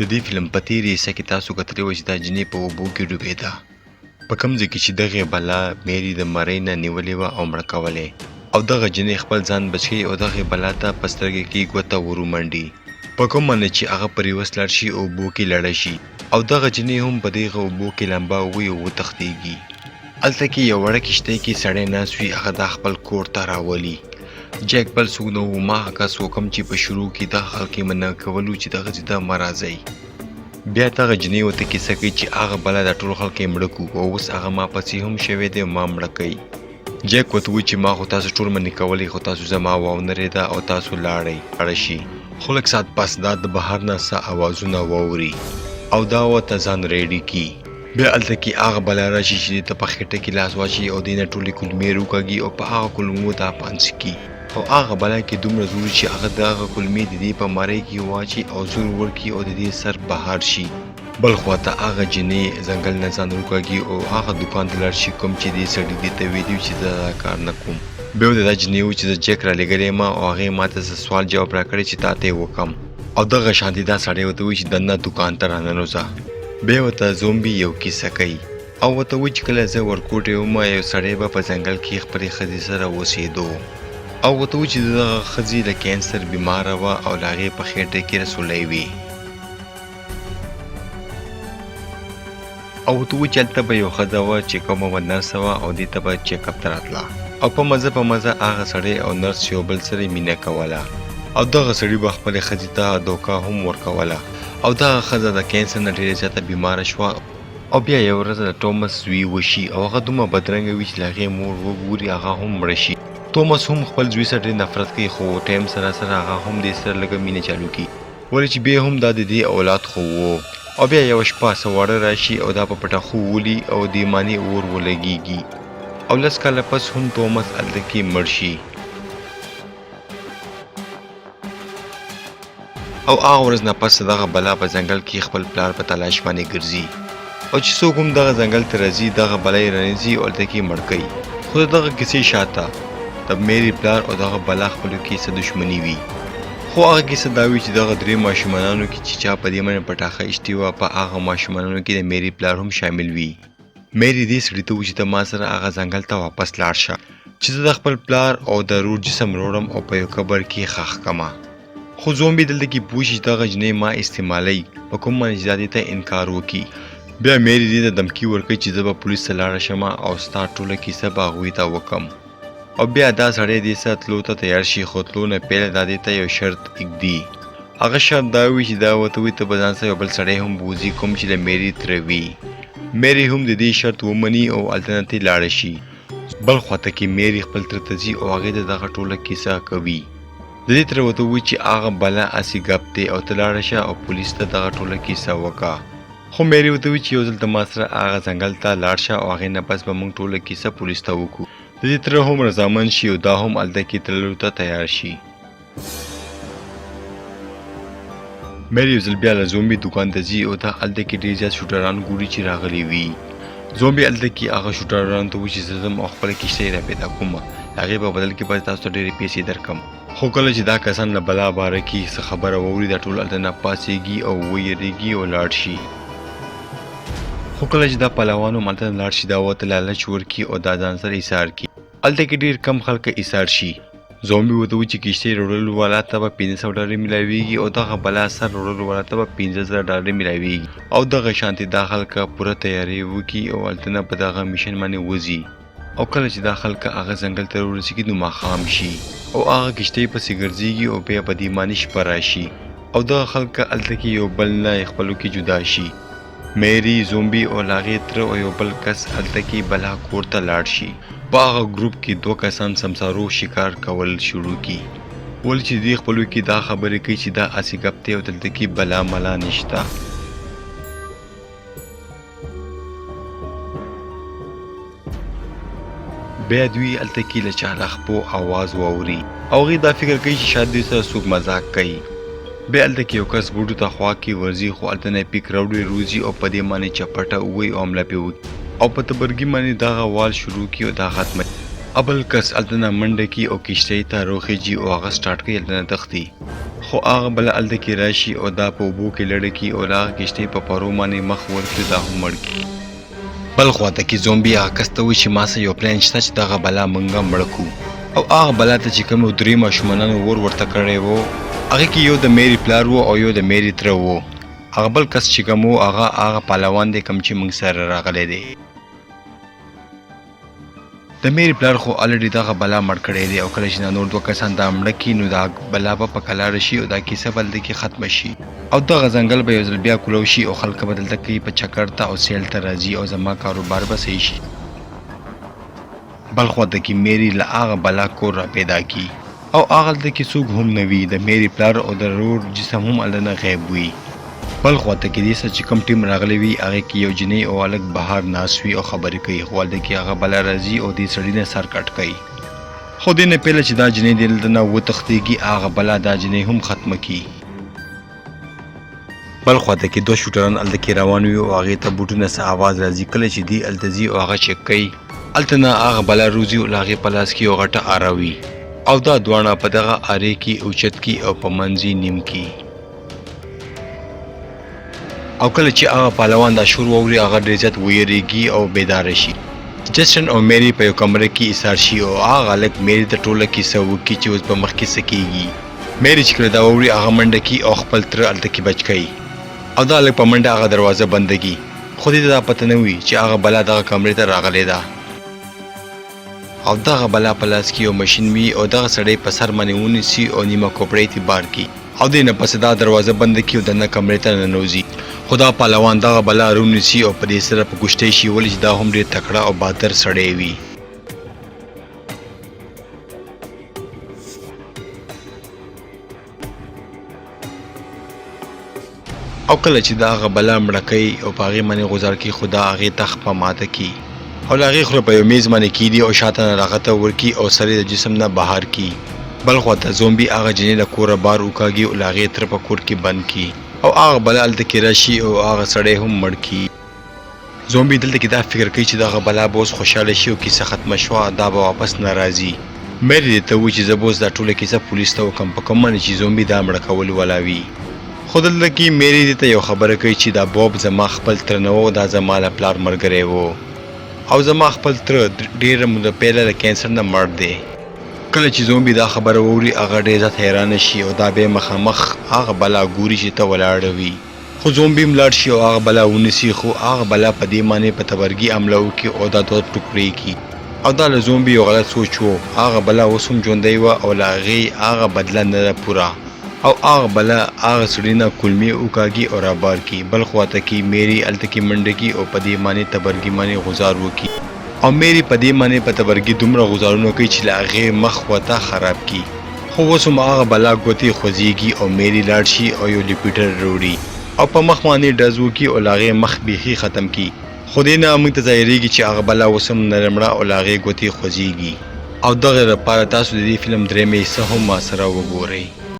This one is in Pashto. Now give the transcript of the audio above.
د دې فلم په تیرې حصه کې تاسو کتلی وه چې دا جینۍ په اوبو کې ډوبېده. په کوم ځای کې چې دغې بلا میري د مرۍ نه نیولې وه او مړه کولې، او دغه جینۍ خپل ځان بچ کوي او دغې بلا ته په سترګې کې ګوته ورومنډي، په کوم معنی چې هغه پرې وسلړ شي او اوبو کې لړه شي، او دغه جینۍ هم په دغه اوبو کې لمبه ووي او وتښتېږي. هلته کې یو وړه کښتۍ کې سړی ناست وي، هغه دا خپل کور ته راولي. جیک بل څوک نه و، ما هغه کس وکم چې په شروع کې دغه خلک یې منع کولو چې دغه ځای ته مه راځئ. بیا دغه جینۍ ورته کیسه کوي چې هغه بلا دا ټول خلک یې مړه کړو او اوس هغه ما پسې هم شوی دی او ما مړه کوي. جیک ورته وایي چې ما خو تاسو ټول منع کولی، خو تاسو زما واونرېده او تاسو لاړه شي. خو لږ ساعت پس دا د بهر نه څه اوازونه واوري او دا ورته ځان ریډي کي. بیا هلته کې هغه بلا راشي چې دې ته په خېټه کې لاس واچوي او دې نه ټولې کلمې روکاږي او په هغه کلمو دا پانس کي، او هغه بلا کې دومره زور چې هغه دغه کلمې د دې په مرۍ کې واچي او زور ورکړي او د دې سر بهر شي. بل خواته هغه جینۍ ځنګل نه ځان روکاږي او هغه دوکان ته لاړ شي کوم چې دې سړي دې ته ویلي چې زه دا کار نه کوم. بیا ورته دا جینۍ وایي چې زه جیک رالیږلی یم او هغې ما ته څه سوال جواب راکړی چې تا ته یې وکړم، او دغه شانتې دا سړی ورته وایي چې دننه دوکان ته راننوځه. بیا ورته زومبي یو کیسه کوي او ورته وایي چې کله زه ورکوټی وم یو سړی به په ځنګل کې خپلې ښځې سره اوسېدو، او ورته وایي چې دغه ښځې له کینسر بیماره وه او له هغې په خېټه کې رسولی وي، او ورته وایي چې هلته به یو ښځه وه چې کومه به نرسه وه او دې ته به چیک اپ ته راتله، او په مزه هغه سړی او نرس یو بل سره مینه کوله، او دغه سړي به خپلې ښځې ته دوکه هم ورکوله، او دغه ښځه د کینسر نه ډېره زیاته بیماره شوه. او بیا یو ورځ د ټومس زوی وشي او هغه دومره بدرنګه وي چې له هغې مور وګوري هغه هم مړه شي. تومس هم خپل زوی سره ډېر نفرت کوي، خو ټایم سره هغه هم دې سره لږه مینه چالو کړي، ولې چې بیا هم دا د دې اولاد خو و. او بیا یوه شپه څه واړه راشي او دا په پټه خو ولي او دې مانې اور ولګېږي، او 10 کاله پس هم تومس هلته کې مړ شي. او هغه ورځ نه پس دغه بلا په ځنګل کې خپل پلار په تلاش باندې ګرځي، او چې څوک هم دغه ځنګل ته راځي دغه بلا یې رانیسي او هلته کې مړ کوي. خو د دغه کیسې شاته د میري پلار او دغه بلا خپلو کې څه دښمني وي، خو هغه کیسه دا وي چې دغه 3 ماشومانانو کې چې چا په دې باندې پټاخه ایښتې وه په هغه ماشومانانو کې د میري پلار هم شامل وي. میري دې سړي ته وایي چې ته ما سره هغه ځنګل ته واپس لاړ شه چې زه د خپل پلار او د ورور جسم وروړم او په یو قبر کې ښخ کړمه. خو زومبي دلته کې پوه شي چې دغه جینۍ ما استعمالوي، په کوم باندې چې دا دې ته انکار وکړي. بیا میري دې ته دمکي ورکوي چې زه به پولیس ته لاړه شم او ستا ټوله کیسه به هغوی ته وکړم، او بیا دا سړی دې سره تلو ته تیار شي، خو تلو نه پیله دا دې ته یو شرط ایږدي. هغه شرط دا وي چې دا ورته وایي ته به ځان سره یو بل سړی هم بوځي کوم چې د میري تره وي. میري هم د دې شرط ومني او هلته نه ترې لاړه شي. بل خواته کې میري خپل تره ته ځي او هغې ته دغه ټوله کیسه کوي. د دې تره ورته وایي چې هغه بلا هسې ګپ دی او ته لاړه شه او پولیس ته دغه ټوله کیسه وکړه. خو میري ورته وایي چې یو ځل ته ما سره هغه ځنګل ته لاړ شه او هغې نه پس به موږ ټوله کیسه پولیس ته وکړو. د دې تره هم رضامند شي او دا هم هلته کې تللو ته تیار شي. میري یو ځل بیا له زومبي دوکان ته ځي او دا هلته کې ډېر زیات شوټران ګوري چې راغلي وي. زومبي هلته کې هغه شوټرانو ته وایي چې زه ځم او خپله کښتۍ را پیدا کوم، هغې په بدل کې به تاسو ته ډېرې پیسې درکړم. خو کله چې دا کسان له بلا باره کې څه خبره واوري دا ټول هلته نه پاڅېږي او ویرېږي او لاړ شي. خو کله چې دا پهلوان هم هلته لاړ شي دا ورته لالچ ورکړي او دا ځان سره ایسار کړي. هلته کې ډېر کم خلک ایسار شي. زومبي ورته وایي چې کښتۍ وړلو والا ته به $500 میلاویږي او دغه بلا سر وړلو والا ته به $15,000 میلاویږي، او دغه شانتې دا خلک پوره تیاری وکړي او هلته نه په دغه میشن باندې وځي. او کله چې دا خلک هغه ځنګل ته ورسېږي نو ماښام شي او هغه کښتۍ پسې ګرځېږي او بیا په دې باندې شپه راشي، او دغه خلک هلته کې یو بل نه خپلو کې جدا شي. میري، زومبي او له هغې تره او یو بل کس هلته کې بلا کور ته لاړ شي. په هغه ګروپ کې 2 کسان سمسارو شکار کول شروع کړي، ولې چې دوی خپلو کې دا خبرې کوي چې دا هسې ګپ دی او دلته کې بلا ملا نشته. بیا دوی هلته کې له چالاخپو آواز واوري او هغوی دا فکر کوي چې شاید دوی سره څوک مذاق کوي. بیا هلته کې یو کس بوټو ته خوا کې ورځي، خو هلته نه پیک راوړي روځي او په دې باندې چپټه ووایي او حمله پرې وکړي او په تبرګي باندې دغه وال شروع کړي او دا ختمه. ابل کس الته منډه کی او کشتی ته روخیږي او هغه سٹارټ کوي الته تختی خو هغه بل الته کې راشي او دا په وبو کې لړ کی او هغه کشتی په پرو باندې مخ ورکړي دا هم مړ کی بل خواته کې زومبي هغه کس ته وایي چې ما سه یو پلان شته چې دغه بلا مونږه مړ کو او هغه بلا ته چې کوم درې ماشومانو ورته کړی وو هغه کې یو د میری پلار وو او یو د میری تر وو هغه بل کس چې کوم هغه پهلوان دی کوم چې موږ سره راغلی دی د میری پلار خو الریډي دغه بلا مړ کړی دی او کله چې نور دوه کسان دا مړه کی نو دا بلا په کلار شي او دا کیسه بل د کې ختم شي او دغه ځنګل به یو ځل بیا کولو شي او خلک بدل تکي په چکر ته او سیل ته راځي او زما کاروبار به صحیح شي بل خو د کی میری له هغه بلا کور را پیدا کی او هغه د کی څوک هم نوي د میری پلار او د رور جسم هم النه غیب وي بل خو ته کې دې چې کوم ټیم راغلی وي هغه کې یو جنې او الګ بهر ناسوي او خبرې کوي خو د کې هغه بل راځي او دې سړی نه سر کټ کوي خو دې نه پهله چې دا جنې دې نه و تختيږي هغه بل دا جنې هم ختم کی بل خو ته کې دوه شوټران ال کې روان وي او هغه ته بوټونه سره आवाज راځي کله چې دې التزي او هغه چک کوي التنا هغه بل روزي او هغه پلاس کې او غټه اراوي او دا دوانه په دغه اره کې اوچت کې او په منځي نیم کې او کله چې هغه پهلوان دا شور ووري هغه ډېر زیات ویریږي او بیدار شي جسټن او میری په یو کمره کې ایثار شي او هغه لک میری ته ټوله کیسه وکړي چې اوس په مخ کې سکیږي میری چې کله دا ووري هغه منډه کې او خپل تر الته کې بچ کړي او دا لک په منډه هغه دروازه بندګي خو دې دا پته نه وي چې هغه بلا دغه کمرې ته راغلی ده او دغه بلا پلاس کې یو ماشين وي او دغه سړی په سر باندې ونیسي او نیمه کوپړې تی بار کی او دې نه پس دا دروازه بند کی او دنه کمرې ته ننوځي خدا پهلوان دغه بلا رونیسي او په دې سره په ګشتې شي ولې دا هم ډېر تکړه او بادر سړی وي او کله چې دا غبلا مړکې او پاغي منی گزار کی خدا هغه تخ په ماته کی او هغه خو په یو میز باندې کیدی او شاته راغته ورکی او سره د جسم نه بهر کی بل خو ته زومبي هغه جنې له کوره بار وکاږي او هغه تر په کور کې بند کی او هغه بل الته کې راشي او هغه سړی هم مړ کی زومبي دلته کې دا فکر کوي چې دا بلا بوس خوشاله شي او کیسه ختم شوه دا به واپس ناراضي مېری ته و چې زبوس دا ټوله کیسه پولیس ته وکم په کوم چې زومبي دا مړ کول ولاوي خود لکه مېری ته یو خبره کوي چې دا بوب زما خپل تر نو دا زما له پلار مرګره وو او زما خپل تر ډیره مده پیله له کینسر نه مړ دی کله چې زومبي دا خبره ووري هغه ډېر حیران شي او دا به مخامخ هغه بلا ګوري چې ته ولاړ وي خو زومبي ملاړ شي او هغه بلا ونیسي خو هغه بلا په دې معنی په تبرګي عمله وکي او دا دوه ټوکري کی او دا له زومبي یو غلط سوچ وو هغه بلا وسوم ژوندۍ و او لاغي هغه بدله نه پورا او هغه بلا هغه سړینا کلمي وکاږي او را بار کی بل خواته کی میری التکی منډکی او په دې معنی تبرګي معنی غزار وکي او میری په دې معنی په تبرګي دومره غزارونه کوي چې لاغه مخ وته خراب کی خو وسوم هغه بلا ګوتی خوځيږي او میری لاړ شي او یو لیپیټر وروړي او په مخ باندې ډزو کی او لاغه مخ بيخي ختم کی خو دې نه موږ ته ظاهريږي چې هغه بلا وسم نرمړه او لاغه ګوتی خوځيږي او دغه لپاره تاسو د دې فلم درې مې سه هم ما سره وګورئ